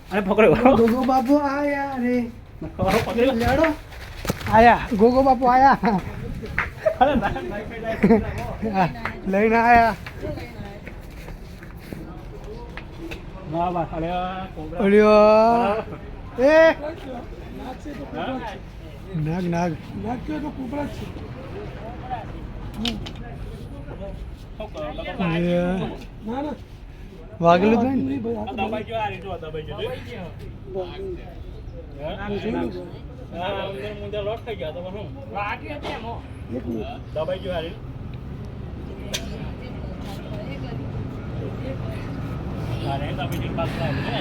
અરે પકડ્યો ગોગો બાપુ આયા રે પકડ્યો લેડો આયા ગોગો બાપુ આયા અરે ના લઈને આયા વાહ વાહ અરે કોબરા ઓલ્યો એ હા? નાગ નાગ નાગ કે તો કુબરા છે શું કરો? ના ના વાગેલું જ નહીં આ દબાઈ ગયો આ રીતો દબાઈ ગયો હા અંદર મુંજા લોટ થઈ ગયા તો શું વાગી હતી એમ દબાઈ ગયો આ રીત અરે દબાઈ ગઈ પાસ લાવી ને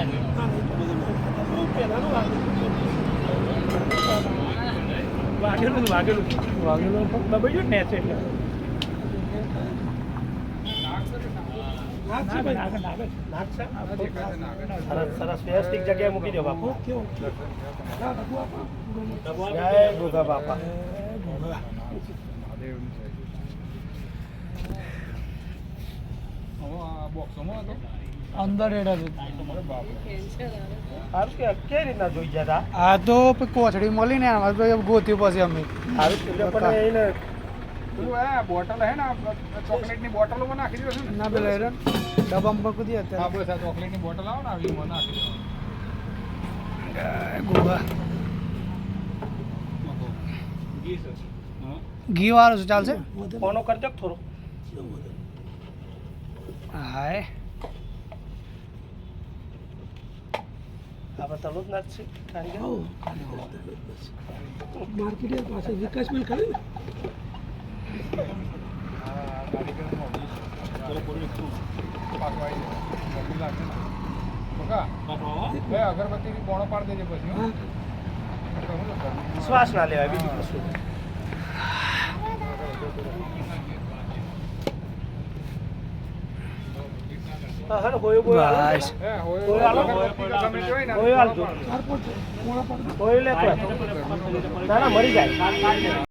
વાગેલું વાગેલું વાગેલું દબાઈ ગયો ને છે એટલે સરસ વ્યવસ્થિત જગ્યાએ મૂકી દો બાપુ જય ગોગા બાપા અંદર એડા સારું કે કઈ રીતના જોઈ જતા આ તો કોથળી મળી ને આમાં તો ગોત્યું પછી અમે સારું પણ એને બોટલ હે ને ચોકલેટ ની બોટલો માં નાખી દીધો ના પેલા હેરાન ડબ્બામાં પર કૂદી હા અત્યારે બસ આ ચોકલેટ ની બોટલ આવે ને આવી માં નાખી ગોગા દીધો ઘી વાળો છે ચાલશે ફોનો કરજો થોડો હાય આપણે તલો જ ના જ છે કારીગર માર્કેટ પાસે વિકાસ મિલ કરે ને અગરબત્તી બોણો પાડી દેજે પછી શ્વાસ ના લેવાય બીજું કશું હા હા હોય બોય બસ હોય લે ના ના મરી જાય